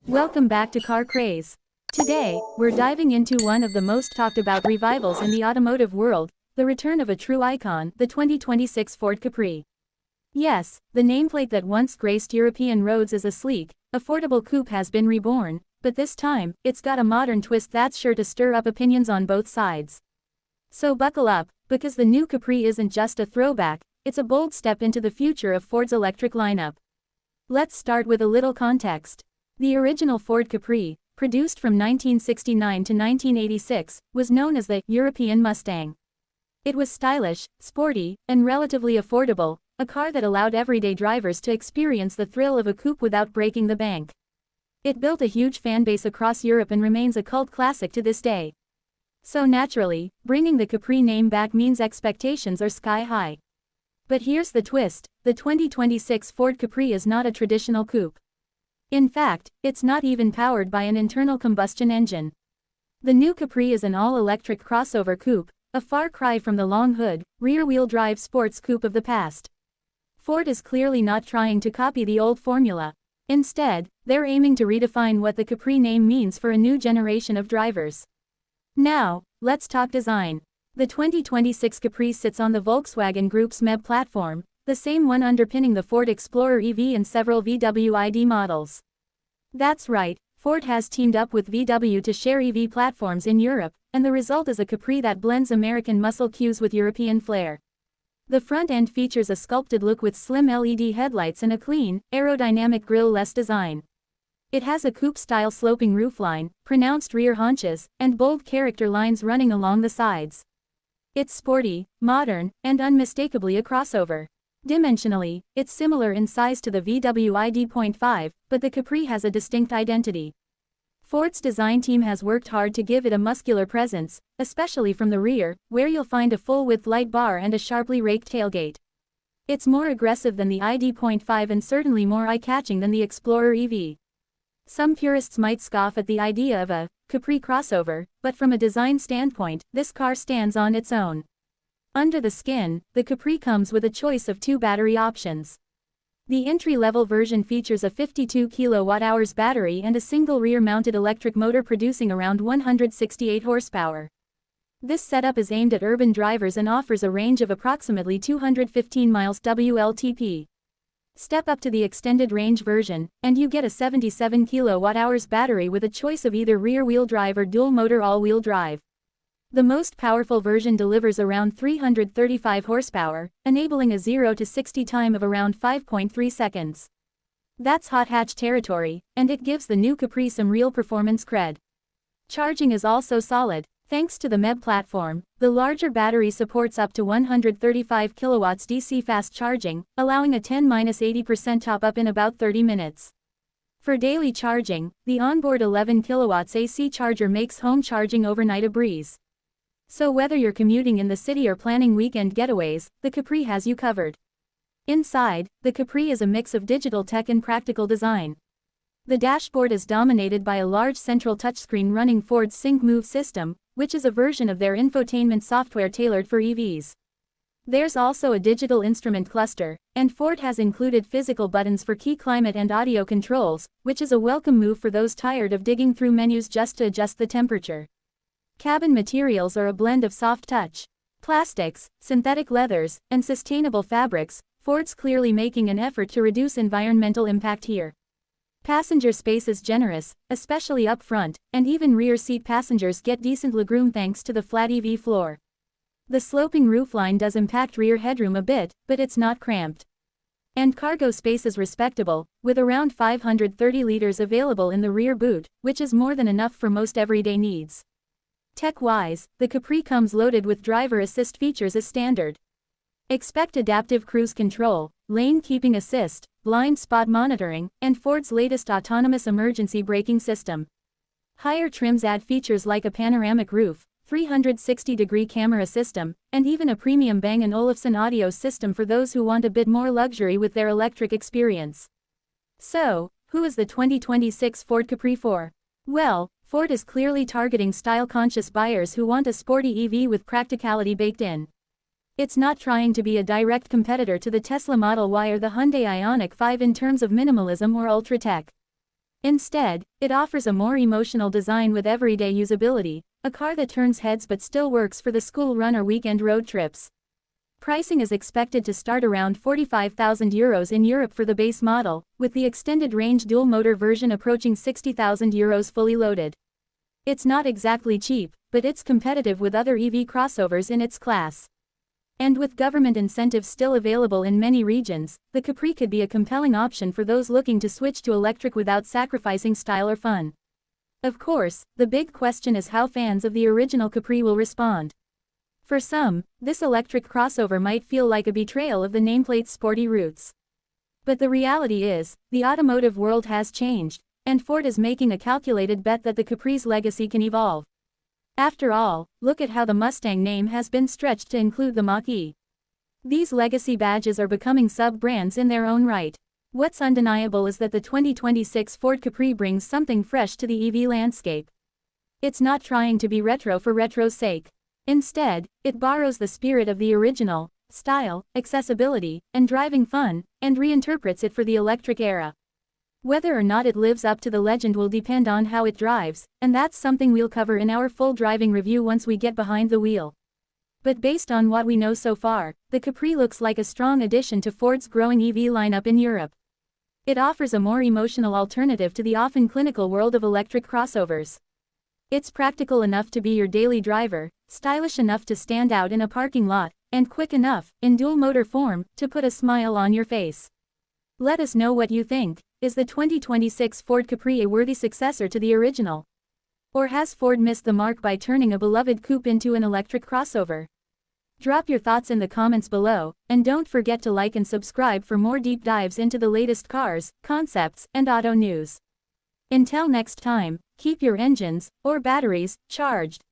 Welcome back to Car Craze. Today, we're diving into one of the most talked about revivals in the automotive world, the return of a true icon, the 2026 Ford Capri. Yes, the nameplate that once graced European roads as a sleek, affordable coupe has been reborn, but this time, it's got a modern twist that's sure to stir up opinions on both sides. So buckle up, because the new Capri isn't just a throwback, it's a bold step into the future of Ford's electric lineup. Let's start with a little context. The original Ford Capri, produced from 1969 to 1986, was known as the European Mustang. It was stylish, sporty, and relatively affordable, a car that allowed everyday drivers to experience the thrill of a coupe without breaking the bank. It built a huge fanbase across Europe and remains a cult classic to this day. So naturally, bringing the Capri name back means expectations are sky high. But here's the twist, the 2026 Ford Capri is not a traditional coupe. In fact, it's not even powered by an internal combustion engine. The new Capri is an all-electric crossover coupe, a far cry from the long hood, rear-wheel drive sports coupe of the past. Ford is clearly not trying to copy the old formula. Instead, they're aiming to redefine what the Capri name means for a new generation of drivers. Now, let's talk design. The 2026 Capri sits on the Volkswagen Group's MEB platform, the same one underpinning the Ford Explorer EV and several VW ID models. That's right, Ford has teamed up with VW to share EV platforms in Europe, and the result is a Capri that blends American muscle cues with European flair. The front end features a sculpted look with slim LED headlights and a clean, aerodynamic grille-less design. It has a coupe-style sloping roofline, pronounced rear haunches, and bold character lines running along the sides. It's sporty, modern, and unmistakably a crossover. Dimensionally, it's similar in size to the VW ID.5, but the Capri has a distinct identity. Ford's design team has worked hard to give it a muscular presence, especially from the rear, where you'll find a full-width light bar and a sharply raked tailgate. It's more aggressive than the ID.5 and certainly more eye-catching than the Explorer EV. Some purists might scoff at the idea of a Capri crossover, but from a design standpoint, this car stands on its own. Under the skin, the Capri comes with a choice of two battery options. The entry-level version features a 52 kWh battery and a single rear-mounted electric motor producing around 168 horsepower. This setup is aimed at urban drivers and offers a range of approximately 215 miles WLTP. Step up to the extended range version, and you get a 77 kWh battery with a choice of either rear-wheel drive or dual-motor all-wheel drive. The most powerful version delivers around 335 horsepower, enabling a 0 to 60 time of around 5.3 seconds. That's hot hatch territory, and it gives the new Capri some real performance cred. Charging is also solid. Thanks to the MEB platform, the larger battery supports up to 135 kilowatts DC fast charging, allowing a 10–80% top-up in about 30 minutes. For daily charging, the onboard 11 kilowatts AC charger makes home charging overnight a breeze. So whether you're commuting in the city or planning weekend getaways, the Capri has you covered. Inside, the Capri is a mix of digital tech and practical design. The dashboard is dominated by a large central touchscreen running Ford's Sync Move system, which is a version of their infotainment software tailored for EVs. There's also a digital instrument cluster, and Ford has included physical buttons for key climate and audio controls, which is a welcome move for those tired of digging through menus just to adjust the temperature. Cabin materials are a blend of soft touch, plastics, synthetic leathers, and sustainable fabrics. Ford's clearly making an effort to reduce environmental impact here. Passenger space is generous, especially up front, and even rear seat passengers get decent legroom thanks to the flat EV floor. The sloping roofline does impact rear headroom a bit, but it's not cramped. And cargo space is respectable, with around 530 liters available in the rear boot, which is more than enough for most everyday needs. Tech-wise, the Capri comes loaded with driver assist features as standard. Expect adaptive cruise control, lane keeping assist, blind spot monitoring, and Ford's latest autonomous emergency braking system. Higher trims add features like a panoramic roof, 360-degree camera system, and even a premium Bang & Olufsen audio system for those who want a bit more luxury with their electric experience. So, who is the 2026 Ford Capri for? Well, Ford is clearly targeting style-conscious buyers who want a sporty EV with practicality baked in. It's not trying to be a direct competitor to the Tesla Model Y or the Hyundai Ioniq 5 in terms of minimalism or ultra-tech. Instead, it offers a more emotional design with everyday usability, a car that turns heads but still works for the school run or weekend road trips. Pricing is expected to start around €45,000 in Europe for the base model, with the extended range dual-motor version approaching €60,000 fully loaded. It's not exactly cheap, but it's competitive with other EV crossovers in its class. And with government incentives still available in many regions, the Capri could be a compelling option for those looking to switch to electric without sacrificing style or fun. Of course, the big question is how fans of the original Capri will respond. For some, this electric crossover might feel like a betrayal of the nameplate's sporty roots. But the reality is, the automotive world has changed, and Ford is making a calculated bet that the Capri's legacy can evolve. After all, look at how the Mustang name has been stretched to include the Mach-E. These legacy badges are becoming sub-brands in their own right. What's undeniable is that the 2026 Ford Capri brings something fresh to the EV landscape. It's not trying to be retro for retro's sake. Instead, it borrows the spirit of the original, style, accessibility, and driving fun, and reinterprets it for the electric era. Whether or not it lives up to the legend will depend on how it drives, and that's something we'll cover in our full driving review once we get behind the wheel. But based on what we know so far, the Capri looks like a strong addition to Ford's growing EV lineup in Europe. It offers a more emotional alternative to the often clinical world of electric crossovers. It's practical enough to be your daily driver, stylish enough to stand out in a parking lot, and quick enough, in dual-motor form, to put a smile on your face. Let us know what you think. Is the 2026 Ford Capri a worthy successor to the original? Or has Ford missed the mark by turning a beloved coupe into an electric crossover? Drop your thoughts in the comments below, and don't forget to like and subscribe for more deep dives into the latest cars, concepts, and auto news. Until next time, keep your engines, or batteries, charged.